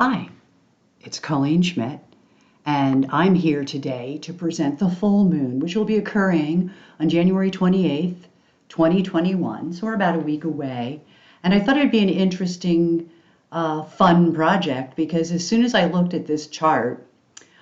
Hi, it's Colleen Schmidt, and I'm here today to present the full moon, which will be occurring on January 28th, 2021. So we're about a week away. And I thought it'd be an interesting, fun project because as soon as I looked at this chart,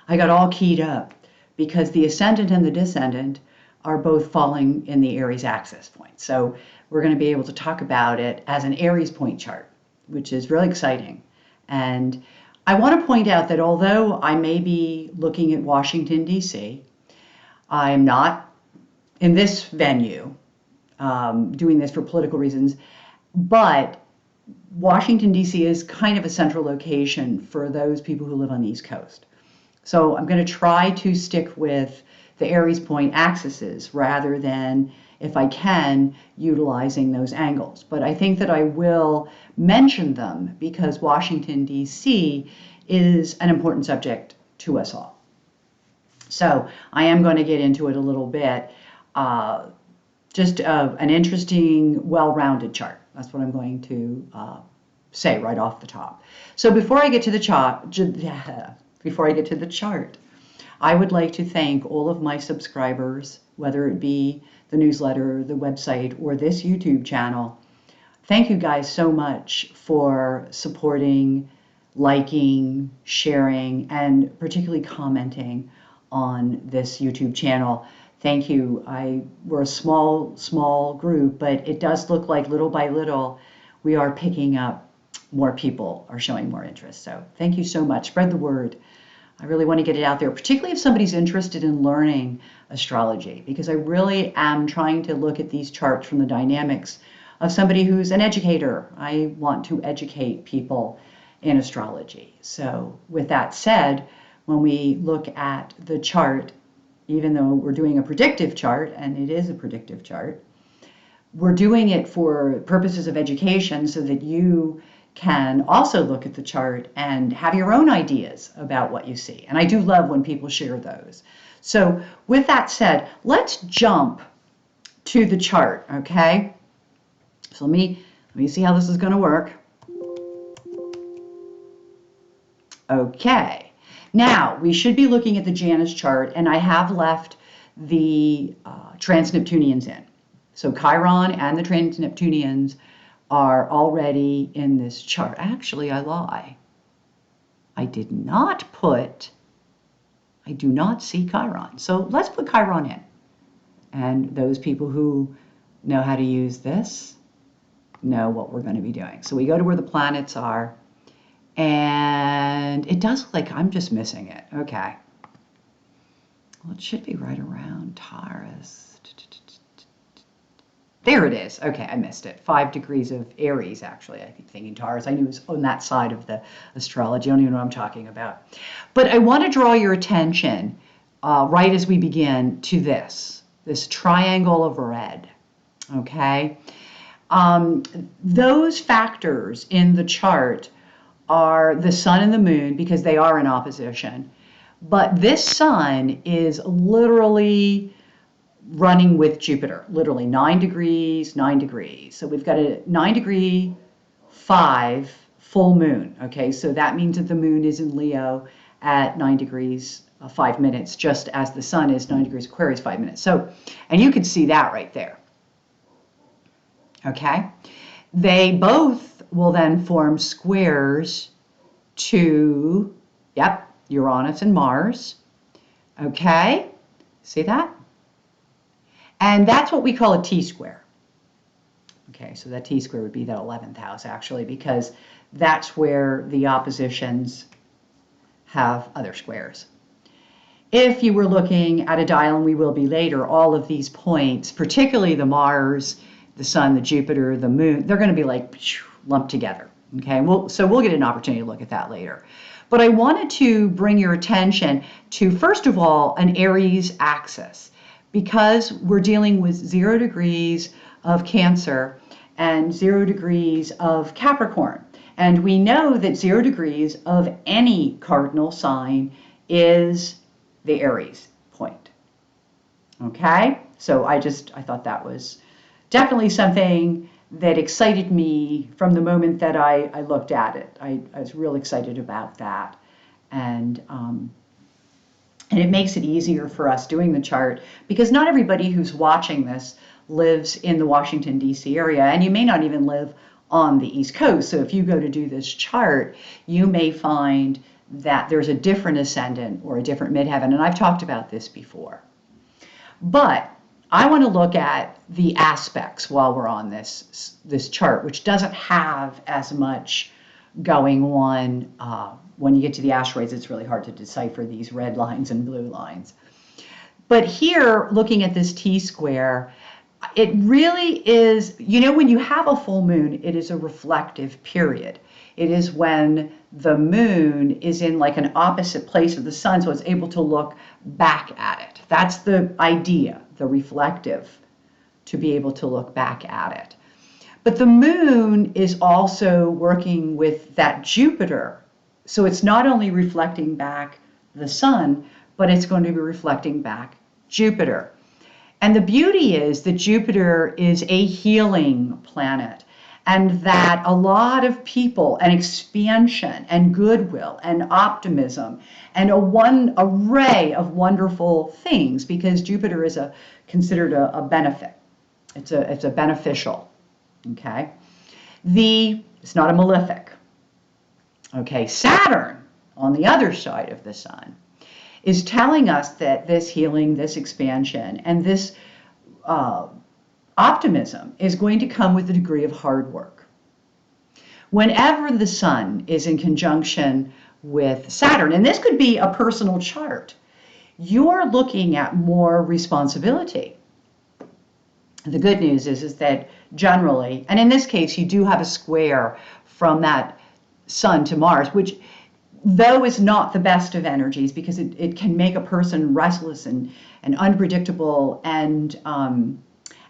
I got all keyed up because the ascendant and the descendant are both falling in the Aries axis point. So we're going to be able to talk about it as an Aries point chart, which is really exciting. And I want to point out that although I may be looking at Washington, D.C., I am not in this venue doing this for political reasons, but Washington, D.C. is kind of a central location for those people who live on the East Coast. So I'm going to try to stick with the Aries point axes rather than, if I can, utilizing those angles. But I think that I will mention them because Washington, D.C. is an important subject to us all. So I am going to get into it a little bit. Just an interesting, well-rounded chart. That's what I'm going to say right off the top. So before I get to the chart, I would like to thank all of my subscribers, whether it be the newsletter, the website, or this YouTube channel. Thank you guys so much for supporting, liking, sharing, and particularly commenting on this YouTube channel. Thank you. We're a small group, but it does look like little by little we are picking up more people are showing more interest. So thank you so much. Spread the word. I really want to get it out there, particularly if somebody's interested in learning astrology, because I really am trying to look at these charts from the dynamics of somebody who's an educator. I want to educate people in astrology. So with that said, when we look at the chart, even though we're doing a predictive chart, and it is a predictive chart, we're doing it for purposes of education so that you can also look at the chart and have your own ideas about what you see. And I do love when people share those. So with that said, let's jump to the chart, okay? So let me see how this is going to work. Okay. Now, we should be looking at the Janus chart, and I have left the trans-Neptunians in. So Chiron and the trans-Neptunians are already in this chart. Actually, I lie. I do not see Chiron. So let's put Chiron in. And those people who know how to use this know what we're going to be doing. So we go to where the planets are, and it does look like I'm just missing it. Okay. Well, it should be right around Taurus. There it is. Okay, I missed it. 5 degrees of Aries, actually. I keep thinking Taurus. I knew it was on that side of the astrology. I don't even know what I'm talking about. But I want to draw your attention right as we begin to this triangle of red. Okay? Those factors in the chart are the sun and the moon because they are in opposition. But this sun is literally running with Jupiter, literally 9 degrees, 9 degrees. So we've got a 9-degree 5 full moon, okay? So that means that the moon is in Leo at 9 degrees 5 minutes, just as the sun is 9 degrees Aquarius 5 minutes. So, and you can see that right there, okay? They both will then form squares to, Uranus and Mars, okay? See that? And that's what we call a T-square. Okay, so that T-square would be that 11th house, actually, because that's where the oppositions have other squares. If you were looking at a dial, and we will be later, all of these points, particularly the Mars, the Sun, the Jupiter, the Moon, they're going to be like lumped together. Okay, so we'll get an opportunity to look at that later. But I wanted to bring your attention to, first of all, an Aries axis, because we're dealing with 0 degrees of Cancer and 0 degrees of Capricorn. And we know that 0 degrees of any cardinal sign is the Aries point. Okay? So I thought that was definitely something that excited me from the moment that I looked at it. I was real excited about that. And it makes it easier for us doing the chart because not everybody who's watching this lives in the Washington, D.C. area, and you may not even live on the East Coast. So if you go to do this chart, you may find that there's a different ascendant or a different midheaven, and I've talked about this before. But I want to look at the aspects while we're on this chart, which doesn't have as much going on. When you get to the asteroids, it's really hard to decipher these red lines and blue lines. But here, looking at this T-square, it really is, you know, when you have a full moon, it is a reflective period. It is when the moon is in like an opposite place of the sun, so it's able to look back at it. That's the idea, the reflective, to be able to look back at it. But the moon is also working with that Jupiter. So it's not only reflecting back the sun, but it's going to be reflecting back Jupiter. And the beauty is that Jupiter is a healing planet, and that a lot of people, and expansion and goodwill and optimism and one array of wonderful things, because Jupiter is considered a benefit. It's a beneficial, okay? It's not a malefic. Okay, Saturn, on the other side of the sun, is telling us that this healing, this expansion, and this optimism is going to come with a degree of hard work. Whenever the sun is in conjunction with Saturn, and this could be a personal chart, you're looking at more responsibility. The good news is that generally, and in this case, you do have a square from that Sun to Mars, which though is not the best of energies because it can make a person restless and unpredictable and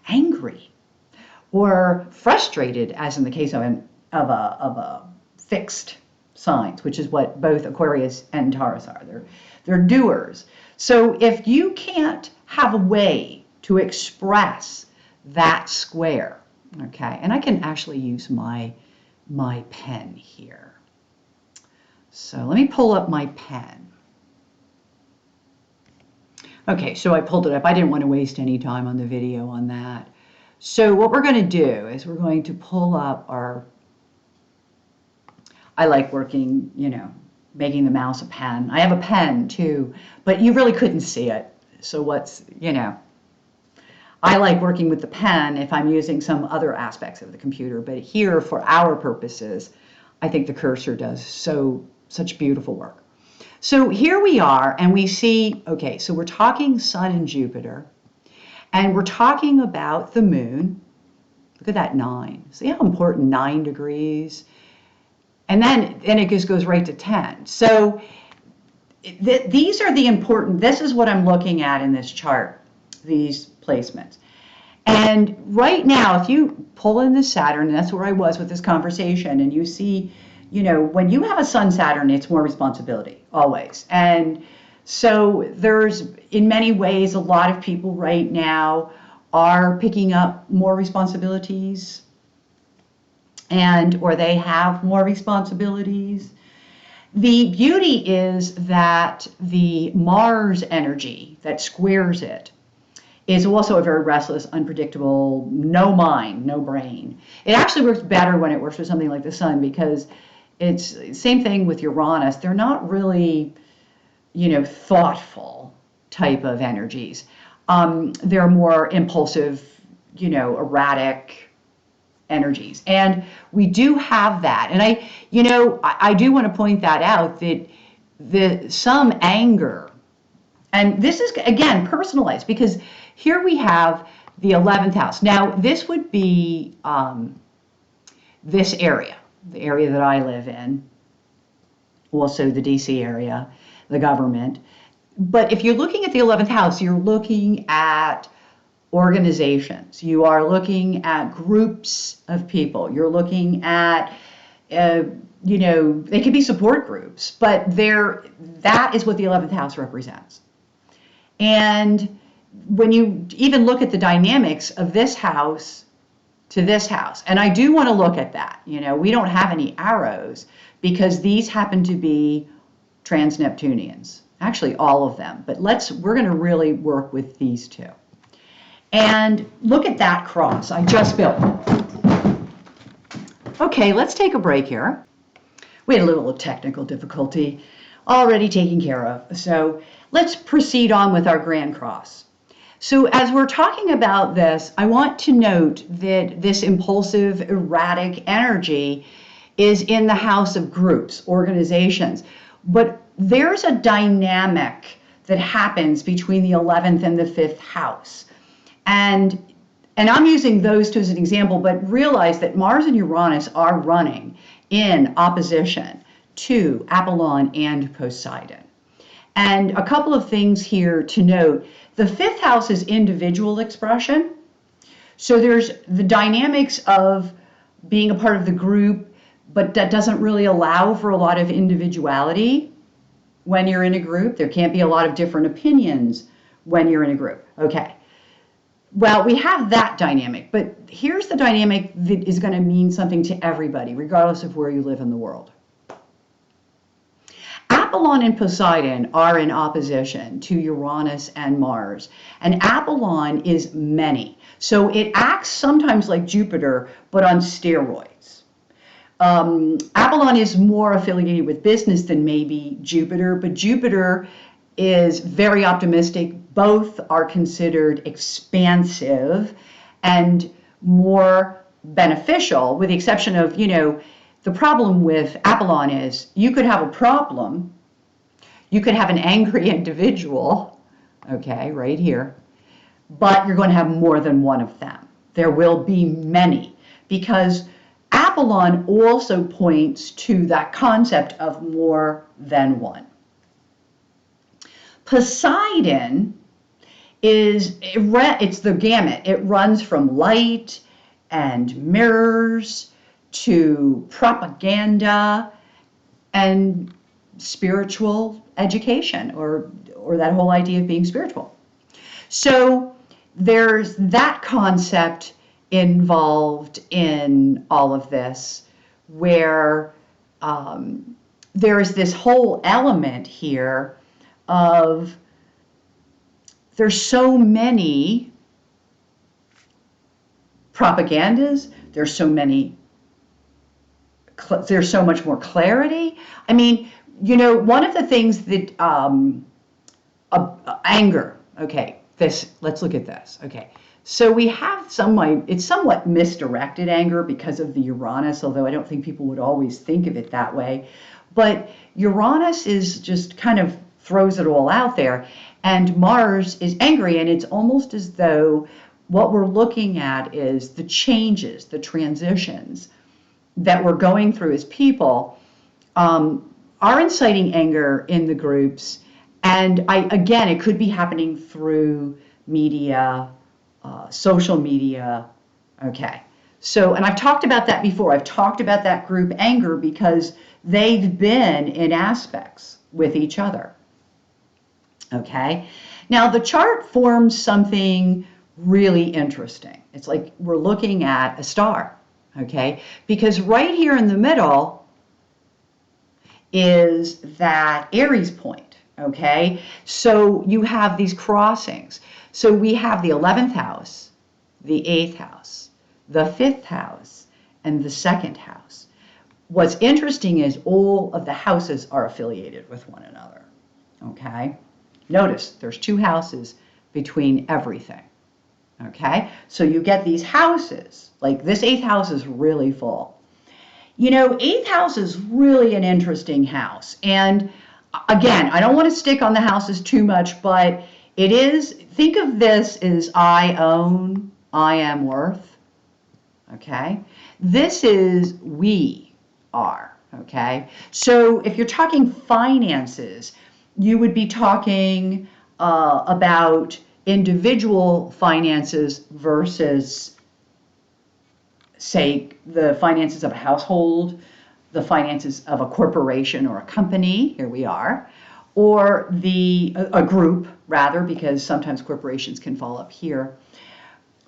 angry or frustrated, as in the case of a fixed signs, which is what both Aquarius and Taurus are. They're doers. So if you can't have a way to express that square, okay, and I can actually use my pen here. So let me pull up my pen. Okay, so I pulled it up. I didn't want to waste any time on the video on that. So what we're going to do is we're going to pull up I like working, you know, making the mouse a pen. I have a pen too, but you really couldn't see it. So you know, I like working with the pen if I'm using some other aspects of the computer, but here for our purposes, I think the cursor does such beautiful work. So here we are, and we see, okay, so we're talking Sun and Jupiter, and we're talking about the moon. Look at that 9. See how important 9 degrees? And then it just goes right to 10. So these are the important, this is what I'm looking at in this chart, these placements. And right now, if you pull in the Saturn, and that's where I was with this conversation, and you see, you know, when you have a Sun Saturn, it's more responsibility, always. And so there's, in many ways, a lot of people right now are picking up more responsibilities, or they have more responsibilities. The beauty is that the Mars energy that squares it is also a very restless, unpredictable, no mind, no brain. It actually works better when it works with something like the Sun, because it's the same thing with Uranus. They're not really, you know, thoughtful type of energies. They're more impulsive, you know, erratic energies. And we do have that. And I do want to point that out, that some anger, and this is, again, personalized, because here we have the 11th house. Now, this would be this area, the area that I live in, also the DC area, the government. But if you're looking at the 11th house, you're looking at organizations. You are looking at groups of people. You're looking at, you know, they could be support groups, but that is what the 11th house represents. And when you even look at the dynamics of this house to this house. And I do want to look at that. You know, we don't have any arrows because these happen to be trans-Neptunians. Actually, all of them. But we're going to really work with these two. And look at that cross I just built. Okay, let's take a break here. We had a little technical difficulty already taken care of. So let's proceed on with our grand cross. So as we're talking about this, I want to note that this impulsive, erratic energy is in the house of groups, organizations. But there's a dynamic that happens between the 11th and the 5th house. And I'm using those two as an example, but realize that Mars and Uranus are running in opposition to Apollon and Poseidon. And a couple of things here to note. The 5th house is individual expression. So there's the dynamics of being a part of the group, but that doesn't really allow for a lot of individuality when you're in a group. There can't be a lot of different opinions when you're in a group. Okay. Well, we have that dynamic, but here's the dynamic that is going to mean something to everybody, regardless of where you live in the world. Apollon and Poseidon are in opposition to Uranus and Mars, and Apollon is many. So it acts sometimes like Jupiter, but on steroids. Apollon is more affiliated with business than maybe Jupiter, but Jupiter is very optimistic. Both are considered expansive and more beneficial, with the exception of, you know, the problem with Apollon is you could have a problem, you could have an angry individual, okay, right here, but you're going to have more than one of them. There will be many, because Apollon also points to that concept of more than one. Poseidon it's the gamut. It runs from light and mirrors to propaganda and spiritual education, or that whole idea of being spiritual. So there's that concept involved in all of this, where there is this whole element here of there's so many propagandas, there's so much more clarity. I mean, you know, one of the things that anger. Okay, let's look at this. Okay, so we have it's somewhat misdirected anger because of the Uranus, although I don't think people would always think of it that way. But Uranus is just kind of throws it all out there, and Mars is angry, and it's almost as though what we're looking at is the changes, the transitions that we're going through as people are inciting anger in the groups. And again, it could be happening through media, social media. Okay. So, and I've talked about that before. I've talked about that group anger because they've been in aspects with each other. Okay. Now, the chart forms something really interesting. It's like we're looking at a star. Okay. Because right here in the middle is that Aries point. Okay. So you have these crossings. So we have the 11th house, the 8th house, the 5th house, and the 2nd house. What's interesting is all of the houses are affiliated with one another. Okay. Notice there's 2 houses between everything. Okay. So you get these houses, like this 8th house is really full. You know, 8th house is really an interesting house. And again, I don't want to stick on the houses too much, but it is, think of this as I own, I am worth. Okay. This is we are. Okay. So if you're talking finances, you would be talking about individual finances versus, say, the finances of a household, the finances of a corporation or a company, here we are, or a group, rather, because sometimes corporations can fall up here.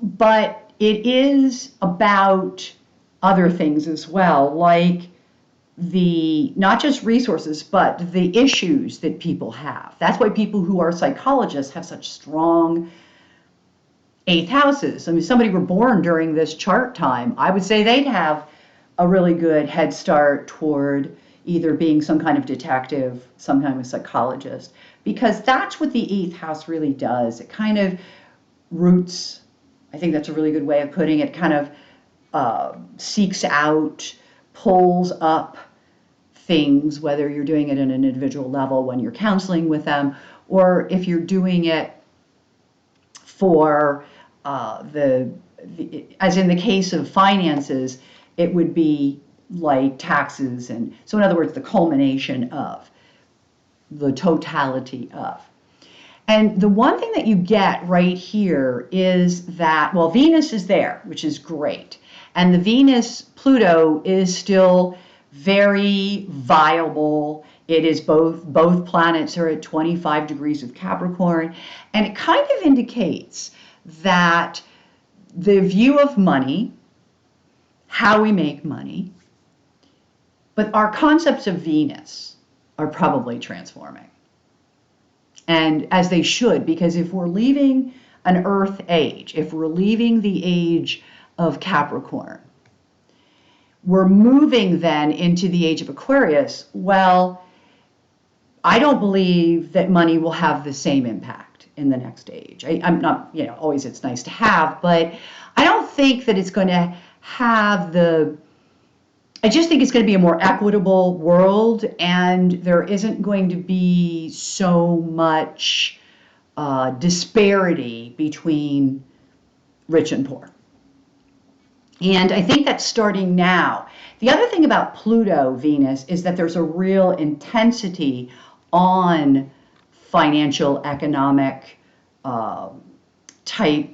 But it is about other things as well, like the not just resources, but the issues that people have. That's why people who are psychologists have such strong eighth houses. I mean, if somebody were born during this chart time, I would say they'd have a really good head start toward either being some kind of detective, some kind of psychologist, because that's what the eighth house really does. It kind of roots, I think that's a really good way of putting it, kind of seeks out, pulls up things, whether you're doing it at an individual level when you're counseling with them, or if you're doing it for as in the case of finances, it would be like taxes. And so in other words, the culmination of, the totality of. And the one thing that you get right here is that, well, Venus is there, which is great. And the Venus-Pluto is still very viable. It is both planets are at 25 degrees of Capricorn. And it kind of indicates that the view of money, how we make money, but our concepts of Venus are probably transforming. And as they should, because if we're leaving an Earth age, if we're leaving the age of Capricorn, we're moving then into the age of Aquarius. Well, I don't believe that money will have the same impact in the next age. I'm not, always it's nice to have, but I don't think that it's going to have I just think it's going to be a more equitable world, and there isn't going to be so much disparity between rich and poor. And I think that's starting now. The other thing about Pluto, Venus, is that there's a real intensity on financial, economic type,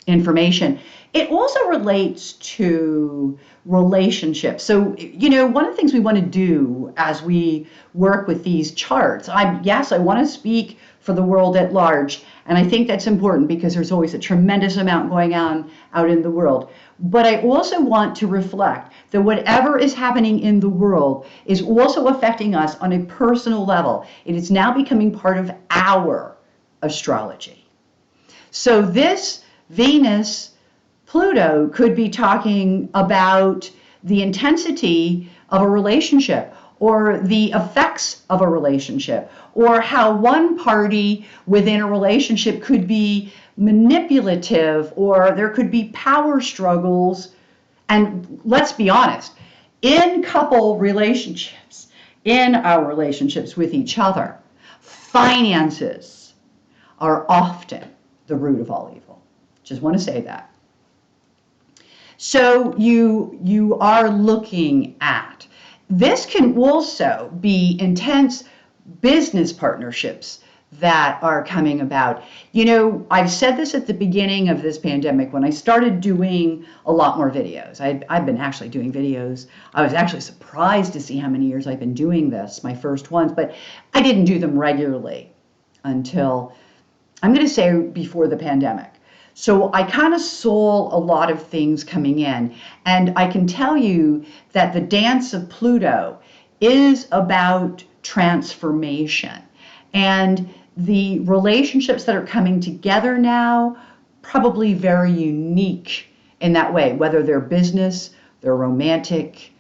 information. It also relates to relationships. So, one of the things we want to do as we work with these charts, I want to speak for the world at large, and I think that's important because there's always a tremendous amount going on out in the world. But I also want to reflect that whatever is happening in the world is also affecting us on a personal level. It is now becoming part of our astrology. So this Venus-Pluto could be talking about the intensity of a relationship, or the effects of a relationship, or how one party within a relationship could be manipulative, or there could be power struggles. And let's be honest, in couple relationships, in our relationships with each other, finances are often the root of all evil. Just want to say that. So you are looking at, this can also be intense business partnerships that are coming about. I've said this at the beginning of this pandemic when I started doing a lot more videos. I've been actually doing videos. I was actually surprised to see how many years I've been doing this, my first ones, but I didn't do them regularly until, I'm going to say, before the pandemic. So I kind of saw a lot of things coming in, and I can tell you that the dance of Pluto is about transformation, and the relationships that are coming together now, probably very unique in that way, whether they're business, they're romantic,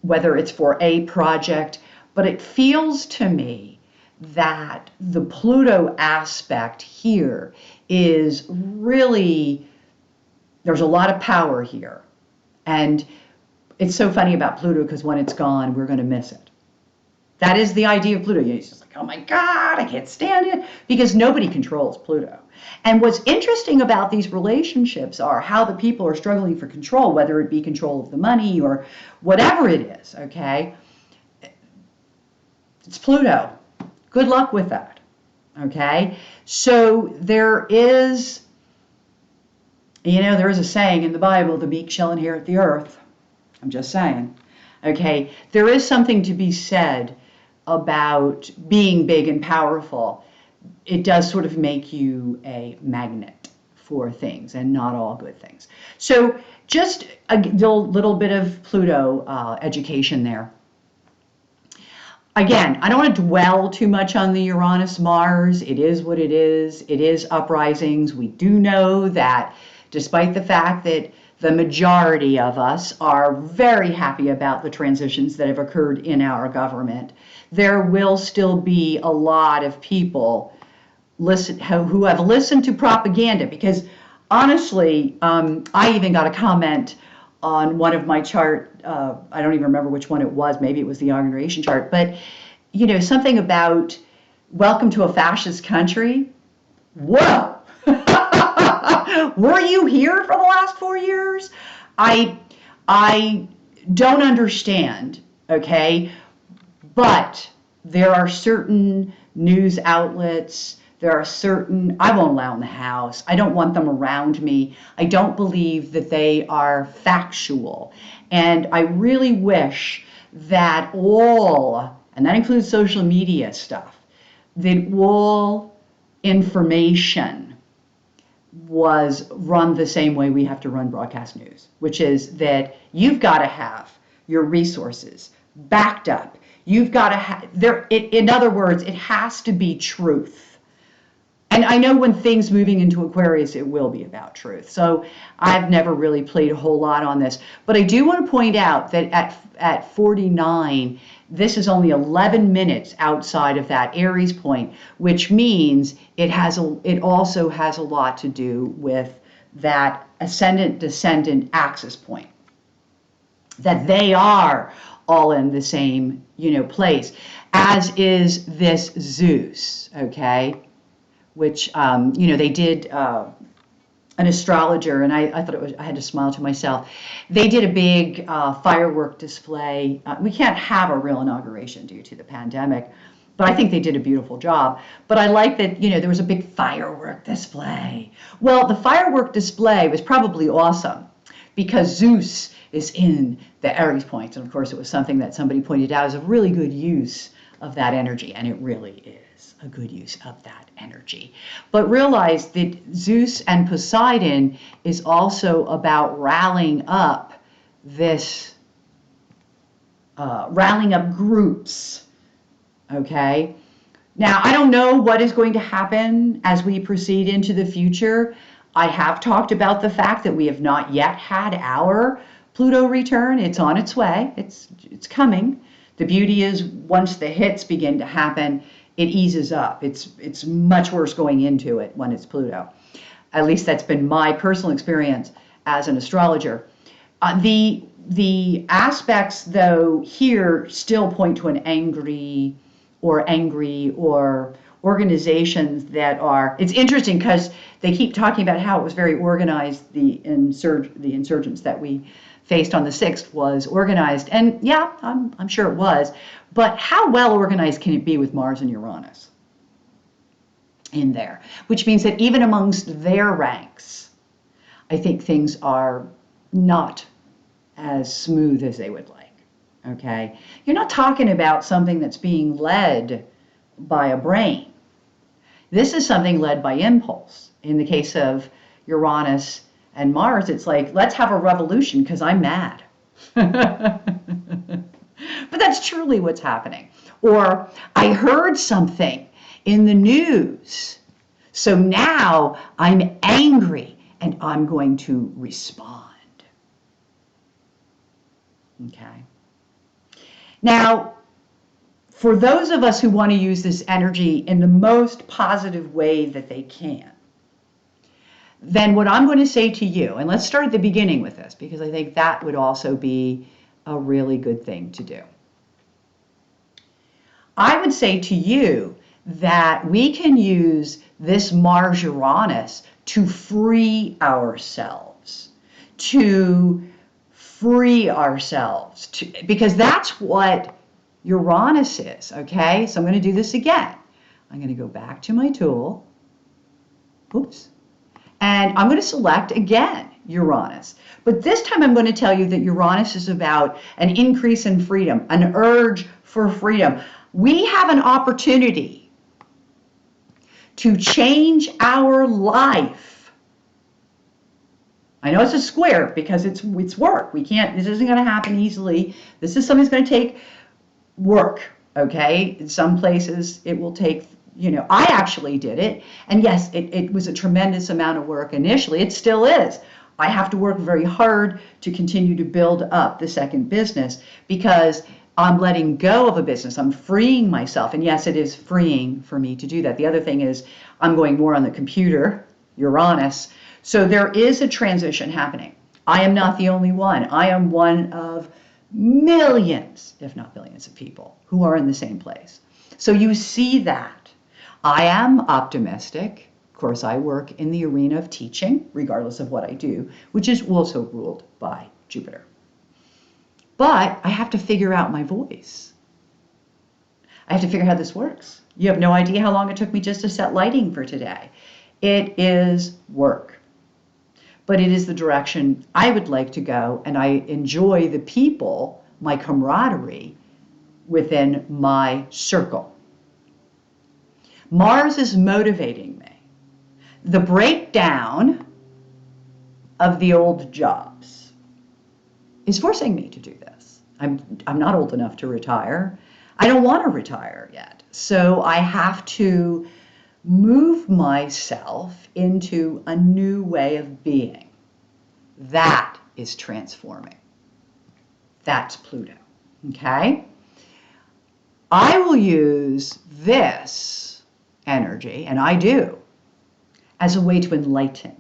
whether it's for a project. But it feels to me that the Pluto aspect here is really, there's a lot of power here. And it's so funny about Pluto because when it's gone, we're going to miss it. That is the idea of Pluto. It's just like, oh my God, I can't stand it, because nobody controls Pluto. And what's interesting about these relationships are how the people are struggling for control, whether it be control of the money or whatever it is, okay? It's Pluto. Good luck with that, okay? So there is a saying in the Bible, the meek shall inherit the earth. I'm just saying, okay? There is something to be said about being big and powerful. It does sort of make you a magnet. for things and not all good things. So just a little bit of Pluto education there. Again, I don't want to dwell too much on the Uranus-Mars. It is what it is. It is uprisings. We do know that despite the fact that the majority of us are very happy about the transitions that have occurred in our government, there will still be a lot of people who have listened to propaganda, because honestly, I even got a comment on one of my chart. I don't even remember which one it was. Maybe it was the inauguration chart. But, you know, something about welcome to a fascist country. Whoa! Were you here for the last 4 years? I don't understand, okay? But there are certain news outlets, there are certain, I won't allow in the house. I don't want them around me. I don't believe that they are factual. And I really wish that all, and that includes social media stuff, that all information was run the same way we have to run broadcast news, which is that you've got to have your resources backed up. You've got to have, in other words, it has to be truth. And I know when things moving into Aquarius, it will be about truth. So I've never really played a whole lot on this. But I do want to point out that at 49, this is only 11 minutes outside of that Aries point, which means it also has a lot to do with that ascendant-descendant axis point. That they are all in the same, place, as is this Zeus, okay? Which, they did an astrologer, and I thought I had to smile to myself. They did a big firework display. We can't have a real inauguration due to the pandemic, but I think they did a beautiful job. But I like that, there was a big firework display. Well, the firework display was probably awesome because Zeus is in the Aries points. And of course, it was something that somebody pointed out as a really good use of that energy, and it really is a good use of that energy. But realize that Zeus and Poseidon is also about rallying up groups, okay? Now, I don't know what is going to happen as we proceed into the future. I have talked about the fact that we have not yet had our Pluto return. It's on its way. It's coming. The beauty is once the hits begin to happen, it eases up. It's much worse going into it when it's Pluto. At least that's been my personal experience as an astrologer. The aspects, though, here still point to an angry or organizations that are, it's interesting because they keep talking about how it was very organized, the insurgents that we faced on the 6th was organized. And yeah, I'm sure it was. But how well organized can it be with Mars and Uranus in there? Which means that even amongst their ranks, I think things are not as smooth as they would like. Okay? You're not talking about something that's being led by a brain. This is something led by impulse. In the case of Uranus and Mars, it's like, let's have a revolution because I'm mad. But that's truly what's happening. Or I heard something in the news, so now I'm angry and I'm going to respond. Okay. Now, for those of us who want to use this energy in the most positive way that they can, then what I'm going to say to you, and let's start at the beginning with this, because I think that would also be a really good thing to do. I would say to you that we can use this Mars-Uranus to free ourselves, because that's what Uranus is, okay? So I'm going to do this again. I'm going to go back to my tool. Oops. And I'm going to select again Uranus. But this time I'm going to tell you that Uranus is about an increase in freedom, an urge for freedom. We have an opportunity to change our life I know it's a square because it's work. This isn't going to happen easily. This is something that's going to take work, okay? In some places it will take, I actually did it. And yes, it was a tremendous amount of work initially. It still is. I have to work very hard to continue to build up the second business because I'm letting go of a business. I'm freeing myself. And yes, it is freeing for me to do that. The other thing is I'm going more on the computer, Uranus. So there is a transition happening. I am not the only one. I am one of millions, if not billions of people who are in the same place. So you see that. I am optimistic. Of course, I work in the arena of teaching, regardless of what I do, which is also ruled by Jupiter. But I have to figure out my voice. I have to figure out how this works. You have no idea how long it took me just to set lighting for today. It is work. But it is the direction I would like to go, and I enjoy the people, my camaraderie within my circle. Mars is motivating me. The breakdown of the old jobs is forcing me to do this. I'm not old enough to retire. I don't want to retire yet. So I have to move myself into a new way of being. That is transforming. That's Pluto. Okay? I will use this energy, and I do, as a way to enlighten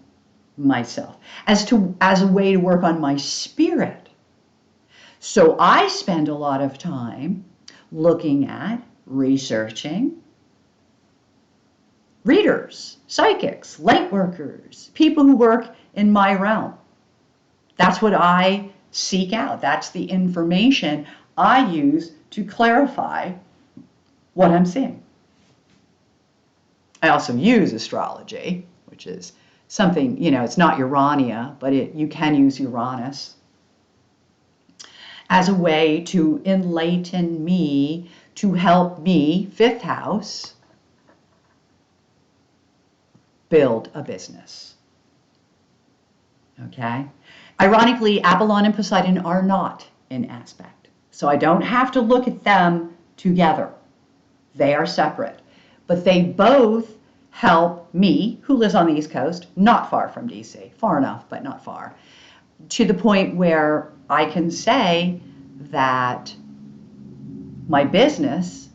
myself, as a way to work on my spirit. So I spend a lot of time looking at, researching readers, psychics, light workers, people who work in my realm. That's what I seek out. That's the information I use to clarify what I'm seeing. I also use astrology, which is something, it's not Urania, but you can use Uranus as a way to enlighten me, to help me, fifth house, build a business. Okay? Ironically, Apollon and Poseidon are not in aspect. So I don't have to look at them together. They are separate. But they both help me, who lives on the East Coast, not far from DC, far enough, but not far, to the point where I can say that my business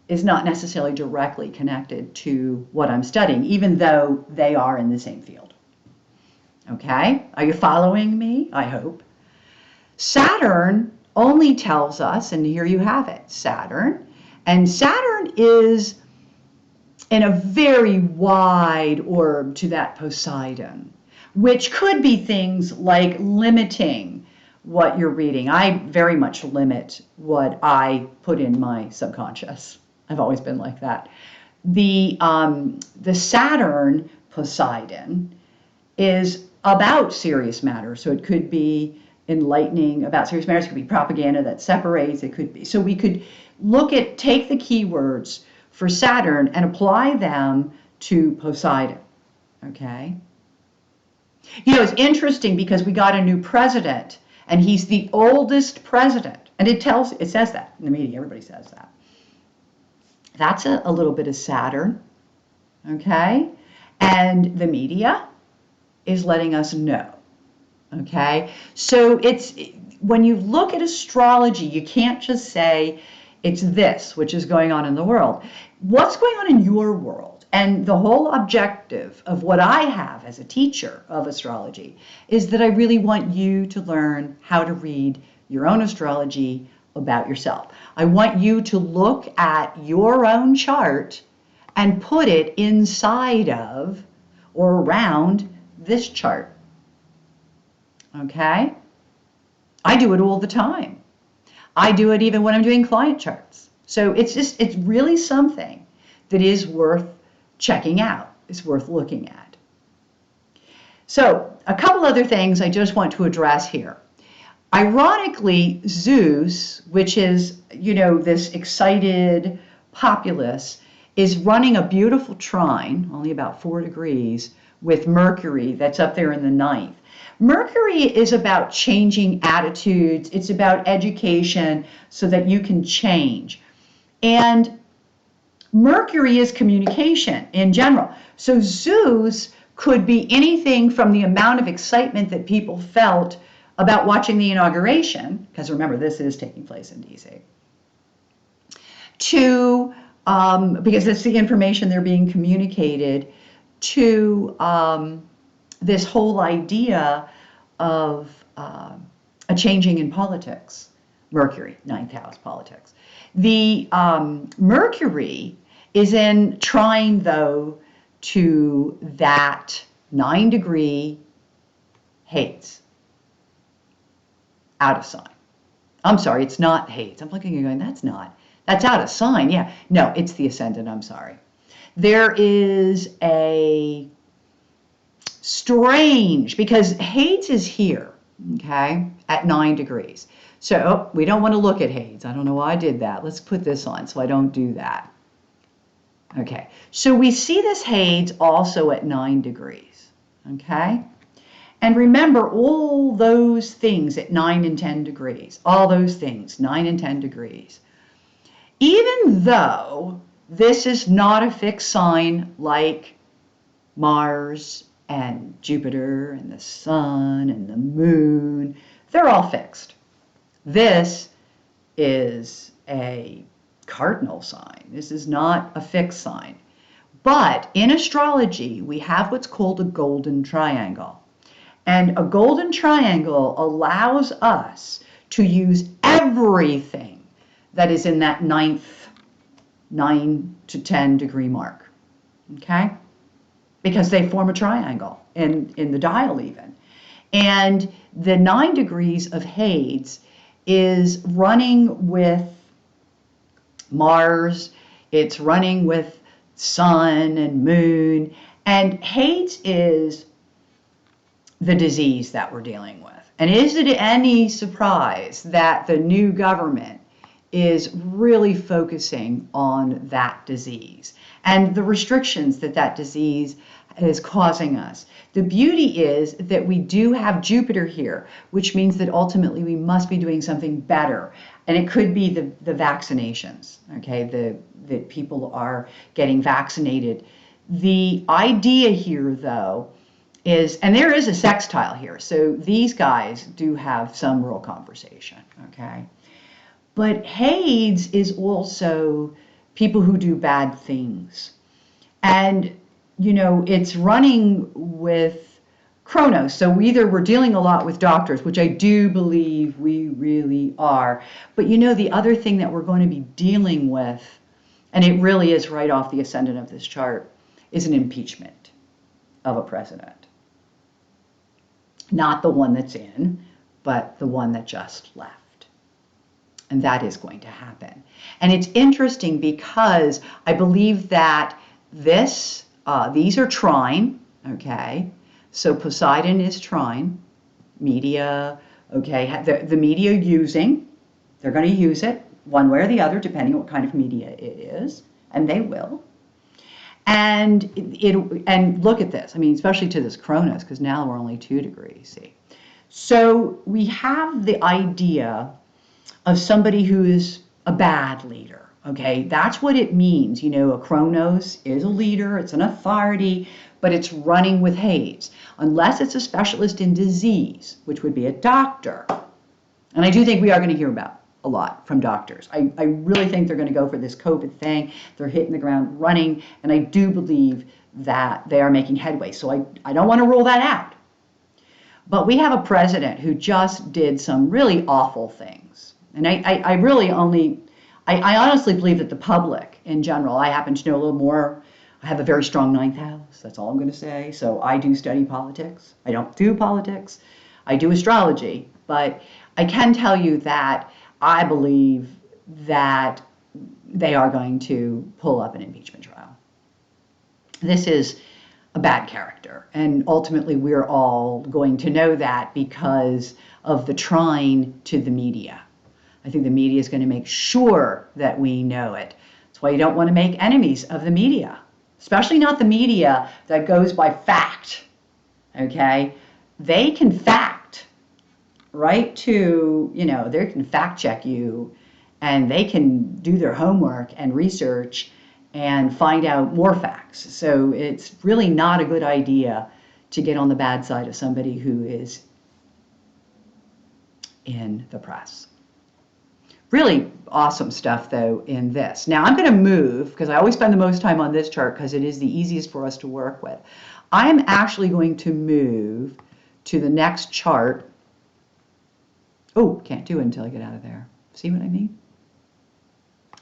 is not necessarily directly connected to what I'm studying, even though they are in the same field. Okay? Are you following me? I hope. Saturn only tells us, and here you have it, Saturn. And Saturn is in a very wide orb to that Poseidon, which could be things like limiting what you're reading. I very much limit what I put in my subconscious. I've always been like that. The Saturn Poseidon is about serious matters. So it could be enlightening about serious matters. It could be propaganda that separates. It could be. So we could take the keywords for Saturn and apply them to Poseidon. Okay? It's interesting because we got a new president and he's the oldest president. And it says that in the media. Everybody says that. That's a little bit of Saturn. Okay? And the media is letting us know. Okay? So when you look at astrology, you can't just say it's this, which is going on in the world. What's going on in your world? And the whole objective of what I have as a teacher of astrology is that I really want you to learn how to read your own astrology about yourself. I want you to look at your own chart and put it inside of or around this chart. Okay? I do it all the time. I do it even when I'm doing client charts. So it's really something that is worth checking out. It's worth looking at. So a couple other things I just want to address here. Ironically, Zeus, which is, this excited populace, is running a beautiful trine, only about 4 degrees, with Mercury that's up there in the ninth. Mercury is about changing attitudes. It's about education so that you can change. And Mercury is communication in general. So Zeus could be anything from the amount of excitement that people felt about watching the inauguration, because remember, this is taking place in DC, to, because it's the information they're being communicated, to this whole idea of a changing in politics. Mercury, ninth house politics. The Mercury is in trine, though, to that 9-degree Hades, out of sign. I'm sorry, it's not Hades. I'm looking and going, that's out of sign. Yeah, no, it's the ascendant. I'm sorry. There is a strange, because Hades is here, okay, at 9 degrees. So we don't want to look at Hades. I don't know why I did that. Let's put this on so I don't do that. Okay, so we see this Hades also at 9 degrees, okay? And remember all those things at 9 and 10 degrees, all those things, 9 and 10 degrees. Even though this is not a fixed sign like Mars and Jupiter and the sun and the moon, they're all fixed. This is a cardinal sign. This is not a fixed sign. But in astrology, we have what's called a golden triangle. And a golden triangle allows us to use everything that is in that 9 to 10 degree mark, okay? Because they form a triangle in the dial even. And the 9 degrees of Hades is running with Mars, it's running with sun and moon, and Hades is the disease that we're dealing with. And is it any surprise that the new government is really focusing on that disease and the restrictions that that disease is causing us? The beauty is that we do have Jupiter here, which means that ultimately we must be doing something better. And it could be the vaccinations, okay, that people are getting vaccinated. The idea here, though, is, and there is a sextile here, so these guys do have some real conversation, okay? But Hades is also people who do bad things. And, you know, it's running with Chronos. So either we're dealing a lot with doctors, which I do believe we really are. But, you know, the other thing that we're going to be dealing with, and it really is right off the ascendant of this chart, is an impeachment of a president. Not the one that's in, but the one that just left. And that is going to happen. And it's interesting because I believe that these are trine, okay? So Poseidon is trine, media, okay? The media using, they're going to use it one way or the other, depending on what kind of media it is, and they will. And and look at this, I mean, especially to this Chronos, because now we're only 2 degrees, see? So we have the idea of somebody who is a bad leader, okay? That's what it means. You know, a Chronos is a leader, it's an authority, but it's running with Hades. Unless it's a specialist in disease, which would be a doctor. And I do think we are going to hear about a lot from doctors. I really think they're going to go for this COVID thing. They're hitting the ground running, and I do believe that they are making headway. So I don't want to rule that out. But we have a president who just did some really awful things. And I really only, I honestly believe that the public in general, I happen to know a little more. I have a very strong 9th house, that's all I'm going to say. So I do study politics. I don't do politics. I do astrology. But I can tell you that I believe that they are going to pull up an impeachment trial. This is a bad character, and ultimately we're all going to know that because of the trine to the media. I think the media is going to make sure that we know it. That's why you don't want to make enemies of the media. especially not the media that goes by fact, okay? They can fact right to, they can fact check you, and they can do their homework and research and find out more facts. So it's really not a good idea to get on the bad side of somebody who is in the press. Really awesome stuff, though, in this. Now, I'm going to move, because I always spend the most time on this chart because it is the easiest for us to work with. I'm actually going to move to the next chart. Oh, can't do it until I get out of there. See what I mean?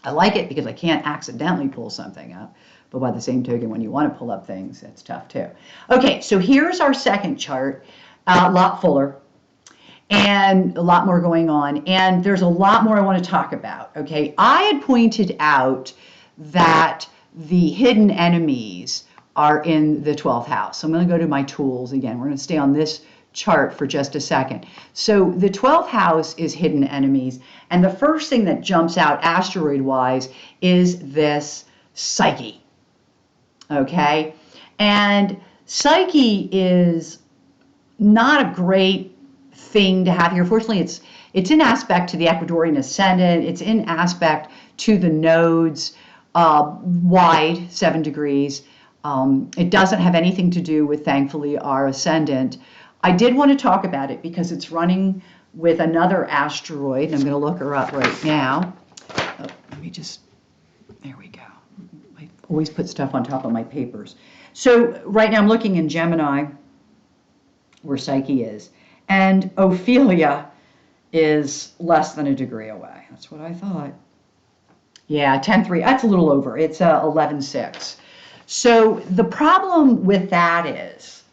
I like it because I can't accidentally pull something up. But by the same token, when you want to pull up things, that's tough, too. Okay, so here's our second chart, a lot fuller. And a lot more going on, and there's a lot more I want to talk about, okay? I had pointed out that the hidden enemies are in the 12th house. So I'm going to go to my tools again. We're going to stay on this chart for just a second. So the 12th house is hidden enemies, and the first thing that jumps out asteroid-wise is this Psyche, okay? And Psyche is not a great thing to have here. Fortunately, it's in aspect to the Ecuadorian ascendant. It's in aspect to the nodes, wide 7 degrees. It doesn't have anything to do with, thankfully, our ascendant. I did want to talk about it because it's running with another asteroid, and I'm going to look her up right now. Oh, let me just, there we go. I always put stuff on top of my papers. So right now I'm looking in Gemini, where Psyche is. And Ophelia is less than a degree away. That's what I thought. Yeah, 10.3. That's a little over. It's 11.6. So the problem with that is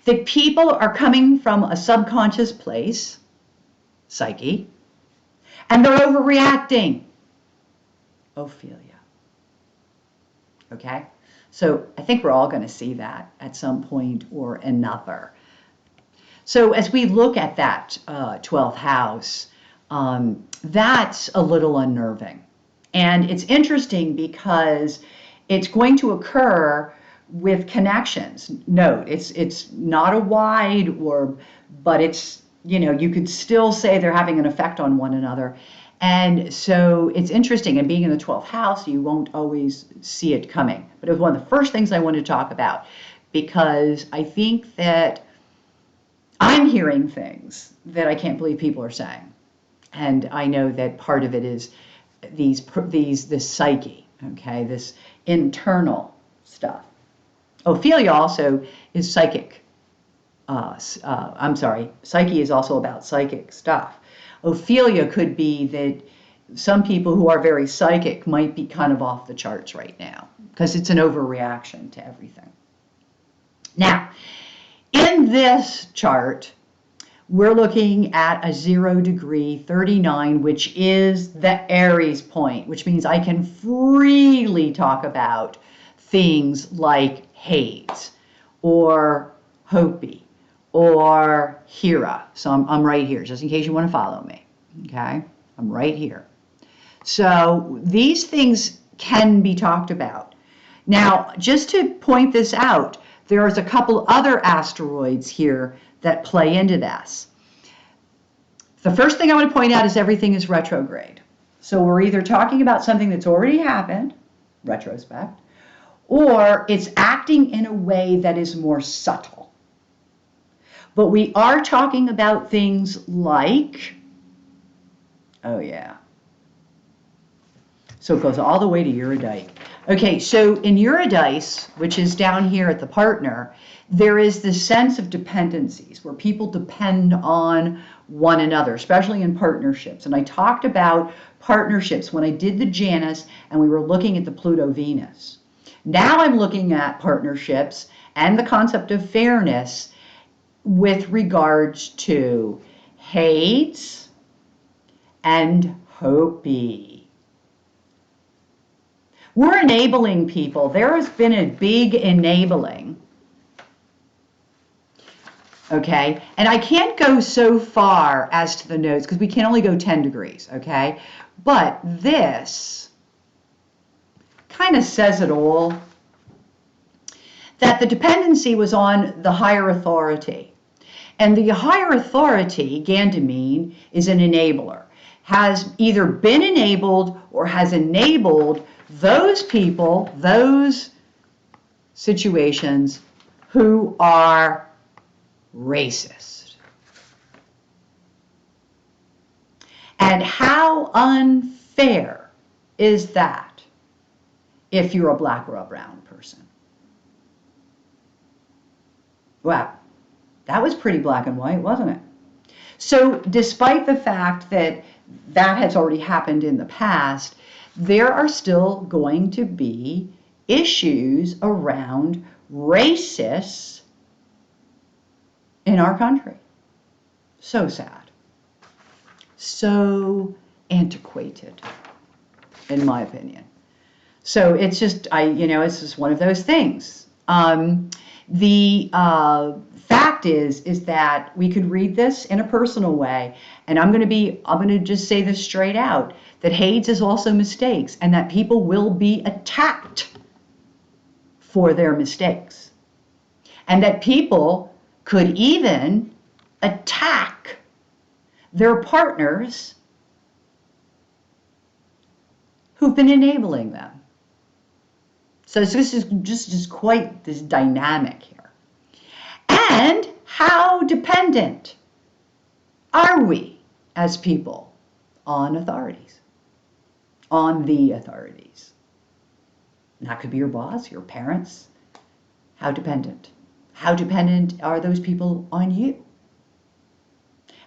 that people are coming from a subconscious place, Psyche, and they're overreacting, Ophelia. Okay? So I think we're all going to see that at some point or another. So as we look at that 12th house, that's a little unnerving. And it's interesting because it's going to occur with connections. Note, it's not a wide orb, but it's, you could still say they're having an effect on one another. And so it's interesting, and being in the 12th house, you won't always see it coming. But it was one of the first things I wanted to talk about, because I think that I'm hearing things that I can't believe people are saying. And I know that part of it is this psyche, okay, this internal stuff. Ophelia also is psychic. Psyche is also about psychic stuff. Ophelia could be that some people who are very psychic might be kind of off the charts right now because it's an overreaction to everything. Now, in this chart, we're looking at a 0 degree 39, which is the Aries point, which means I can freely talk about things like Hades or Hopi or Hera. So I'm right here, just in case you want to follow me. Okay, I'm right here. So these things can be talked about. Now, just to point this out, there's a couple other asteroids here that play into this. The first thing I want to point out is everything is retrograde. So we're either talking about something that's already happened, retrospect, or it's acting in a way that is more subtle. But we are talking about things like, oh yeah. So it goes all the way to Eurydice. Okay, so in Eurydice, which is down here at the partner, there is this sense of dependencies where people depend on one another, especially in partnerships. And I talked about partnerships when I did the Janus and we were looking at the Pluto-Venus. Now I'm looking at partnerships and the concept of fairness with regards to Hades and Hopi. We're enabling people. There has been a big enabling. Okay, and I can't go so far as to the nodes because we can only go 10 degrees, okay? But this kind of says it all, that the dependency was on the higher authority. And the higher authority, Gandamine, is an enabler, has either been enabled or has enabled those people, those situations who are racist. And how unfair is that if you're a black or a brown person? Wow, that was pretty black and white, wasn't it? So despite the fact that that has already happened in the past, there are still going to be issues around racists in our country. So sad. So antiquated, in my opinion. So it's just, it's just one of those things. The fact is that we could read this in a personal way, and I'm going to just say this straight out, that AIDS is also mistakes, and that people will be attacked for their mistakes, and that people could even attack their partners who've been enabling them. So this is just quite this dynamic here. And how dependent are we as people on authorities, on the authorities? And that could be your boss, your parents. How dependent? How dependent are those people on you?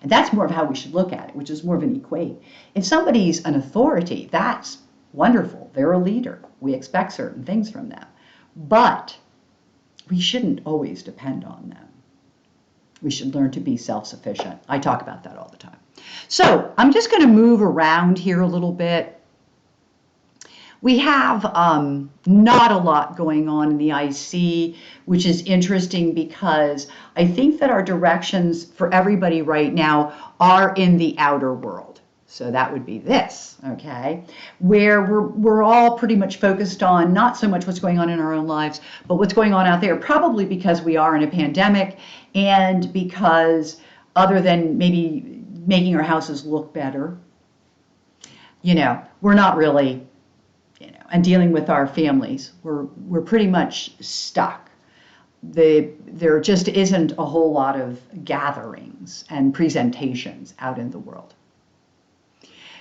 And that's more of how we should look at it, which is more of an equate. If somebody's an authority, that's wonderful. They're a leader. We expect certain things from them. But we shouldn't always depend on them. We should learn to be self-sufficient. I talk about that all the time. So I'm just going to move around here a little bit. We have not a lot going on in the IC, which is interesting because I think that our directions for everybody right now are in the outer world. So that would be this, okay, where we're all pretty much focused on not so much what's going on in our own lives, but what's going on out there, probably because we are in a pandemic and because other than maybe making our houses look better, we're not really, and dealing with our families, we're pretty much stuck. There just isn't a whole lot of gatherings and presentations out in the world.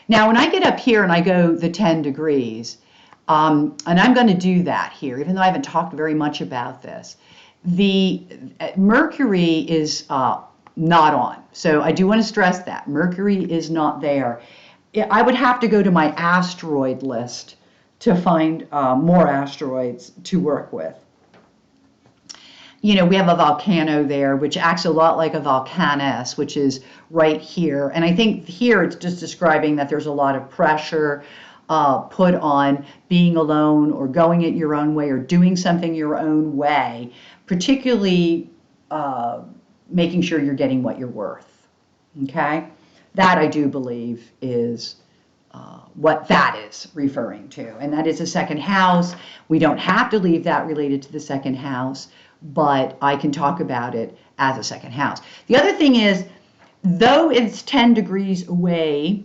Now, when I get up here and I go the 10 degrees, and I'm going to do that here, even though I haven't talked very much about this, the Mercury is not on. So I do want to stress that. Mercury is not there. I would have to go to my asteroid list to find more asteroids to work with. We have a volcano there, which acts a lot like a volcanus, which is right here. And I think here it's just describing that there's a lot of pressure put on being alone or going it your own way or doing something your own way, particularly making sure you're getting what you're worth. Okay? That I do believe is what that is referring to. And that is a second house. We don't have to leave that related to the second house, but I can talk about it as a second house. The other thing is, though it's 10 degrees away,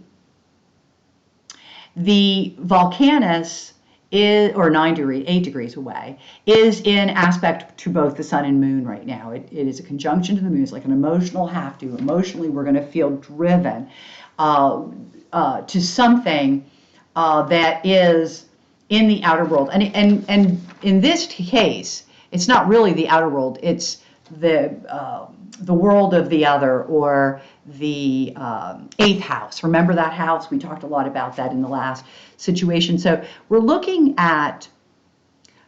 the volcanus is, or 8 degrees away, is in aspect to both the sun and moon right now. It is a conjunction to the moon. It's like an emotional have to. Emotionally, we're going to feel driven to something that is in the outer world. And in this case, it's not really the outer world. It's the world of the other, or the 8th house. Remember that house? We talked a lot about that in the last situation. So we're looking at,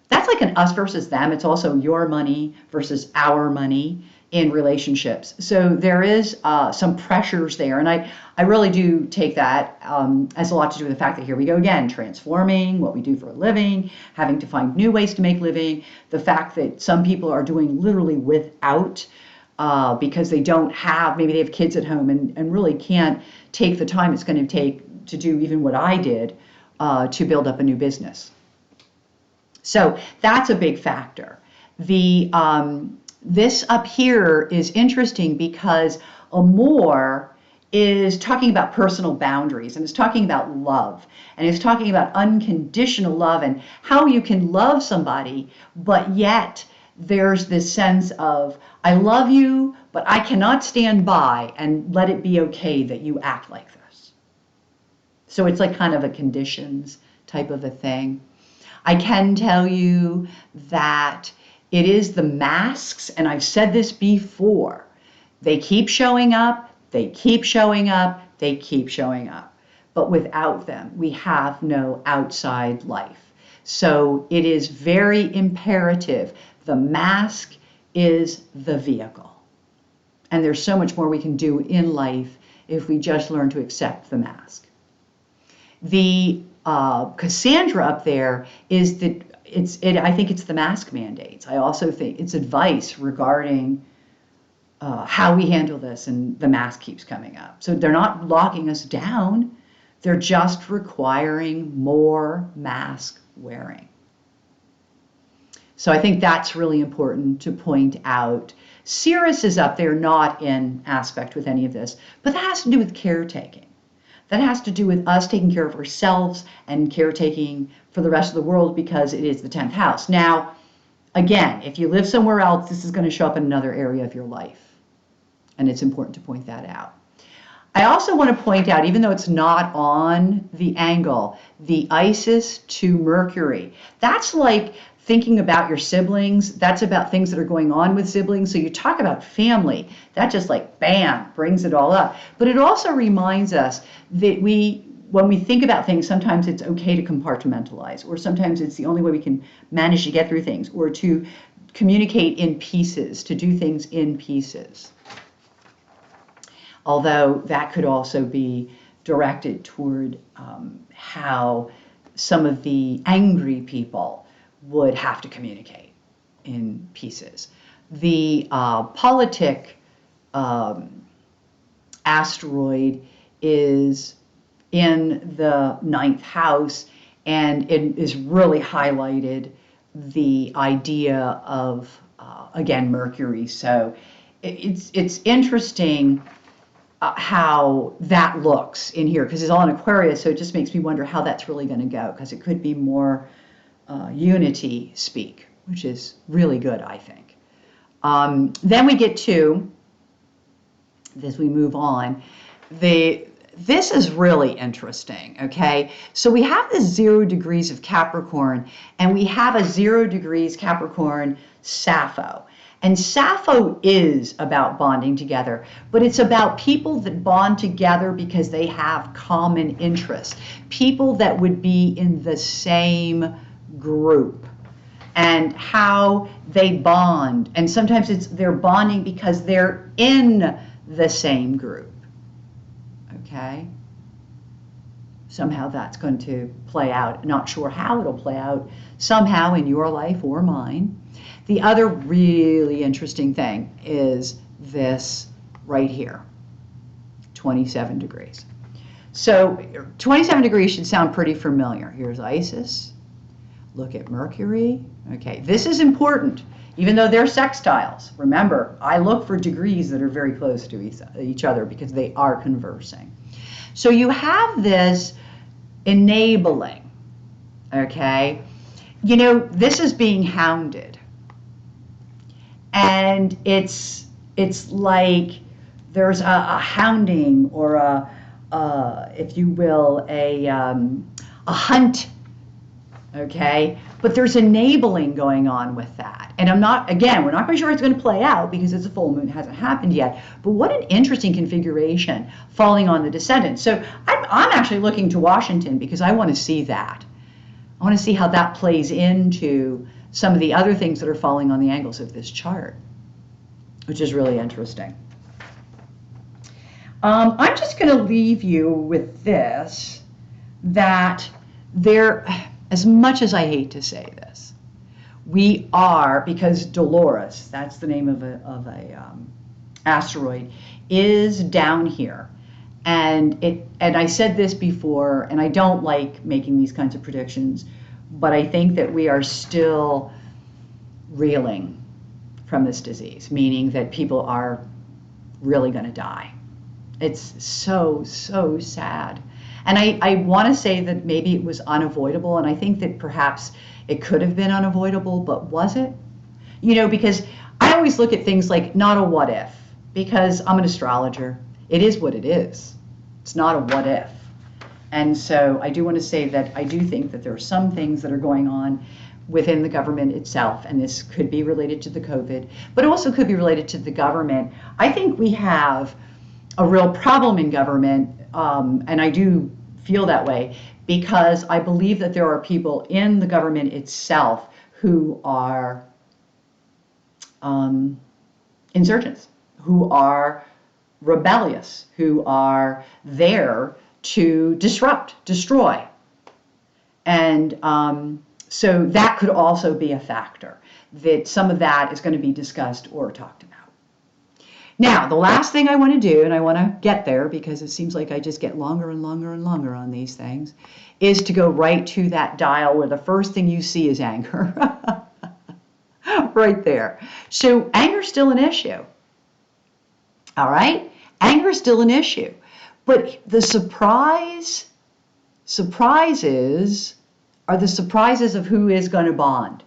that's like an us versus them. It's also your money versus our money in relationships. So there is some pressures there. And I really do take that as a lot to do with the fact that here we go again, transforming what we do for a living, having to find new ways to make living, the fact that some people are doing literally without because they don't have, maybe they have kids at home and really can't take the time it's going to take to do even what I did to build up a new business. So that's a big factor. The This up here is interesting because Amor is talking about personal boundaries, and it's talking about love, and it's talking about unconditional love and how you can love somebody, but yet there's this sense of, I love you, but I cannot stand by and let it be okay that you act like this. So it's like kind of a conditions type of a thing. I can tell you that it is the masks, and I've said this before. They keep showing up, they keep showing up, they keep showing up. But without them, we have no outside life. So it is very imperative. The mask is the vehicle. And there's so much more we can do in life if we just learn to accept the mask. The Cassandra up there is that I think it's the mask mandates. I also think it's advice regarding how we handle this, and the mask keeps coming up. So they're not locking us down. They're just requiring more mask wearing. So I think that's really important to point out. Ceres is up there, not in aspect with any of this, but that has to do with caretaking. That has to do with us taking care of ourselves and caretaking for the rest of the world, because it is the 10th house. Now, again, if you live somewhere else, this is going to show up in another area of your life. And it's important to point that out. I also want to point out, even though it's not on the angle, the Isis to Mercury. That's like thinking about your siblings. That's about things that are going on with siblings. So you talk about family. That just like, bam, brings it all up. But it also reminds us that when we think about things, sometimes it's okay to compartmentalize, or sometimes it's the only way we can manage to get through things, or to communicate in pieces, to do things in pieces. Although that could also be directed toward how some of the angry people would have to communicate in pieces. The politic asteroid is in the 9th house, and it is really highlighted the idea of, again, Mercury. So it's interesting how that looks in here, because it's all in Aquarius, so it just makes me wonder how that's really going to go, because it could be more unity speak, which is really good, I think. Then we get to, as we move on, this is really interesting, okay? So we have the 0 degrees of Capricorn, and we have a 0 degrees Capricorn Sappho. And Sappho is about bonding together, but it's about people that bond together because they have common interests, people that would be in the same group, and how they bond. And sometimes they're bonding because they're in the same group, okay? Somehow that's going to play out. Not sure how it'll play out, somehow in your life or mine. The other really interesting thing is this right here, 27 degrees. So 27 degrees should sound pretty familiar. Here's Isis. Look at Mercury. Okay, this is important, even though they're sextiles. Remember, I look for degrees that are very close to each other because they are conversing. So you have this enabling, okay? You know, this is being hounded. And it's like there's a hounding, or if you will, a hunt, okay? But there's enabling going on with that. And we're not quite sure it's going to play out because it's a full moon, it hasn't happened yet. But what an interesting configuration falling on the descendant. So I'm actually looking to Washington because I want to see that. I want to see how that plays into some of the other things that are falling on the angles of this chart, which is really interesting. I'm just going to leave you with this, that there, as much as I hate to say this, we are, because Dolores, that's the name of a asteroid, is down here. And I said this before, and I don't like making these kinds of predictions, but I think that we are still reeling from this disease, meaning that people are really going to die. It's so, so sad. And I want to say that maybe it was unavoidable, and I think that perhaps it could have been unavoidable, but was it? Because I always look at things like not a what if, because I'm an astrologer. It is what it is. It's not a what if. And so I do want to say that I do think that there are some things that are going on within the government itself, and this could be related to the COVID, but also could be related to the government. I think we have a real problem in government, and I do feel that way, because I believe that there are people in the government itself who are insurgents, who are rebellious, who are there to disrupt, destroy. And so that could also be a factor, that some of that is going to be discussed or talked about. Now, the last thing I want to do, and I want to get there because it seems like I just get longer and longer and longer on these things, is to go right to that dial where the first thing you see is anger. Right there. So anger is still an issue. All right? Anger is still an issue. But the surprises are the surprises of who is going to bond.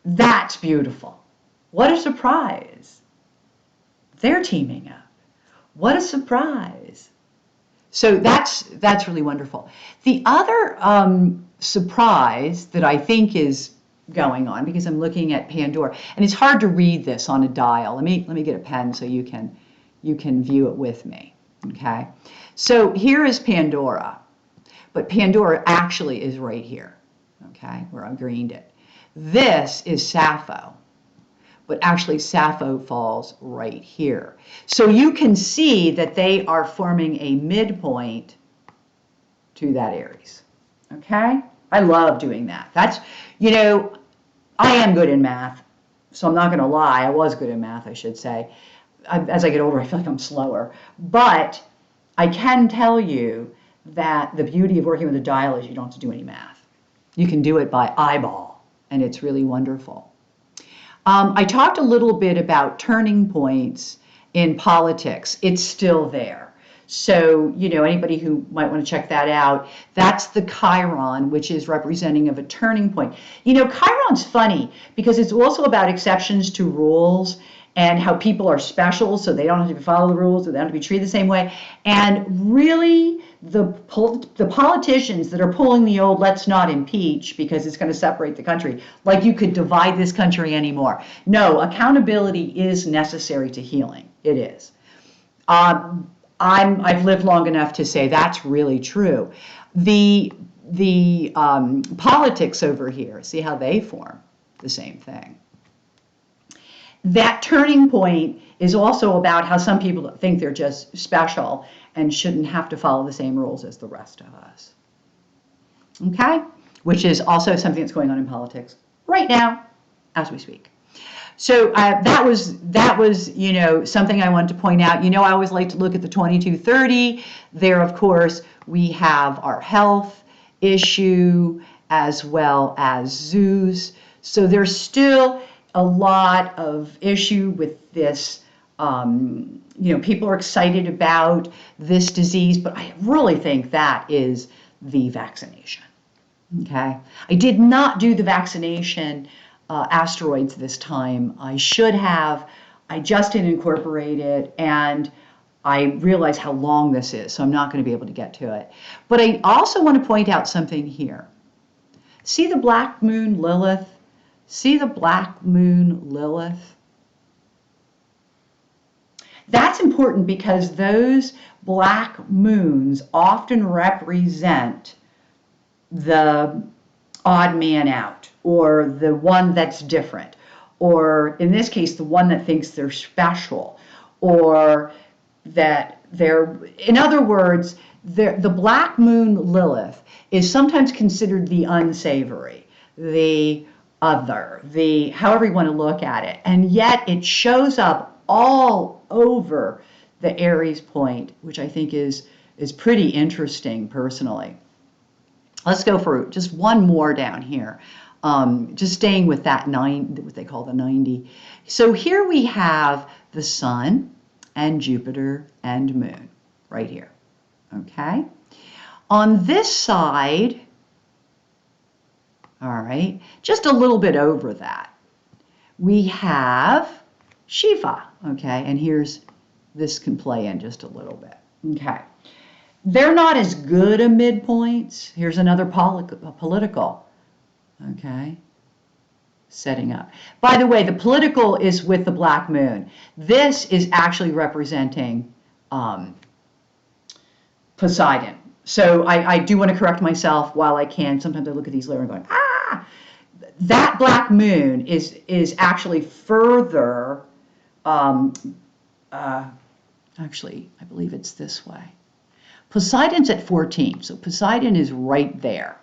That's beautiful. What a surprise. They're teaming up. What a surprise. So that's really wonderful. The other surprise that I think is going on, because I'm looking at Pandora, and it's hard to read this on a dial. Let me get a pen so you can view it with me. Okay. So here is Pandora, but Pandora actually is right here. Okay, where I greened it. This is Sappho, but actually Sappho falls right here. So you can see that they are forming a midpoint to that Aries. Okay? I love doing that. That's, I am good in math, so I'm not going to lie. I was good in math, I should say. As I get older, I feel like I'm slower. But I can tell you that the beauty of working with a dial is you don't have to do any math. You can do it by eyeball, and it's really wonderful. I talked a little bit about turning points in politics. It's still there. So, anybody who might want to check that out, that's the Chiron, which is representing of a turning point. Chiron's funny because it's also about exceptions to rules and how people are special, so they don't have to follow the rules, or they don't have to be treated the same way. And really, the politicians that are pulling the old let's not impeach because it's going to separate the country, like you could divide this country anymore. No, accountability is necessary to healing. It is. I've lived long enough to say that's really true. The politics over here, see how they form the same thing. That turning point is also about how some people think they're just special and shouldn't have to follow the same rules as the rest of us. Okay? Which is also something that's going on in politics right now as we speak. So that was something I wanted to point out. I always like to look at the 2230. There, of course, we have our health issue as well as Zeus. So there's still a lot of issue with this. People are excited about this disease, but I really think that is the vaccination. Okay, I did not do the vaccination asteroids this time. I should have. I just didn't incorporate it, and I realize how long this is, so I'm not going to be able to get to it. But I also want to point out something here. See the black moon Lilith? See the black moon Lilith? That's important because those black moons often represent the odd man out, or the one that's different, or in this case, the one that thinks they're special, or that they're, in other words, the black moon Lilith is sometimes considered the unsavory, the other, the however you want to look at it, and yet it shows up all over the Aries point, which I think is pretty interesting personally. Let's go for just one more down here. Just staying with that what they call the 90. So here we have the sun and Jupiter and moon right here. Okay. On this side, all right, just a little bit over that, we have Shiva. Okay. And this can play in just a little bit. Okay. They're not as good a midpoints. Here's another political, okay, setting up. By the way, the political is with the black moon. This is actually representing Poseidon. So I do want to correct myself while I can. Sometimes I look at these later and going, ah! That black moon is actually further, actually, I believe it's this way. Poseidon's at 14, so Poseidon is right there.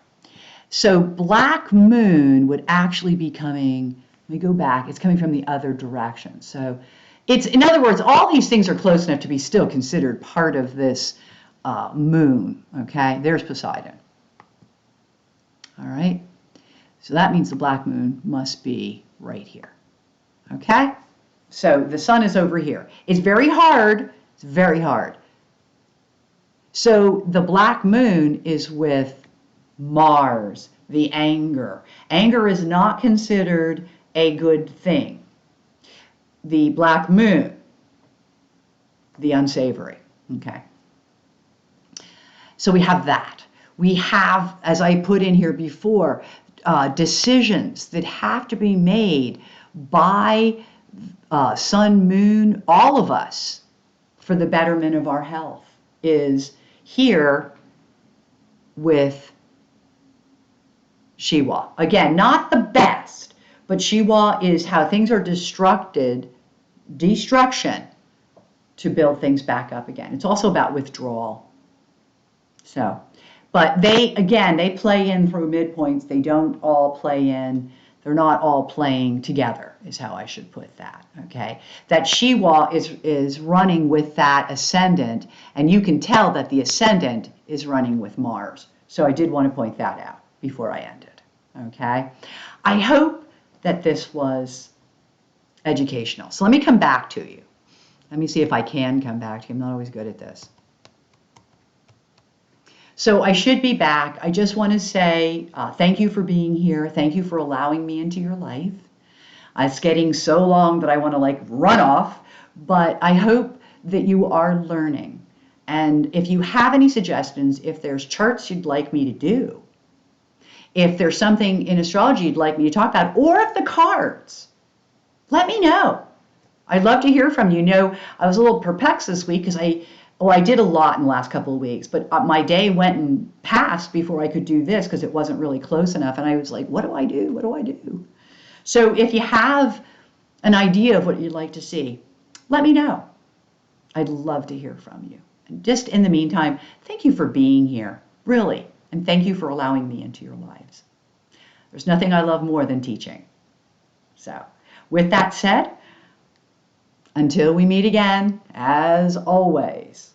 So black moon would actually be coming, let me go back, it's coming from the other direction. So it's, in other words, all these things are close enough to be still considered part of this moon, okay? There's Poseidon. All right, so that means the black moon must be right here, okay? So the sun is over here. It's very hard, it's very hard. So the black moon is with Mars, the anger. Anger is not considered a good thing. The black moon, the unsavory. Okay. So we have that. We have, as I put in here before, decisions that have to be made by sun, moon, all of us for the betterment of our health is here with Shiva. Again, not the best, but Shiva is how things are destruction to build things back up again. It's also about withdrawal. So, but they play in through midpoints. They don't all play in. They're not all playing together, is how I should put that, okay? That Shiva is running with that ascendant, and you can tell that the ascendant is running with Mars. So I did want to point that out before I ended, okay? I hope that this was educational. So let me come back to you. Let me see if I can come back to you. I'm not always good at this. So I should be back. I just want to say thank you for being here. Thank you for allowing me into your life. It's getting so long that I want to run off, but I hope that you are learning. And if you have any suggestions, if there's charts you'd like me to do, if there's something in astrology you'd like me to talk about, or if the cards, let me know. I'd love to hear from you. I was a little perplexed this week because I did a lot in the last couple of weeks, but my day went and passed before I could do this because it wasn't really close enough. And I was like, what do I do? What do I do? So if you have an idea of what you'd like to see, let me know. I'd love to hear from you. And just in the meantime, thank you for being here, really. And thank you for allowing me into your lives. There's nothing I love more than teaching. So with that said, until we meet again, as always,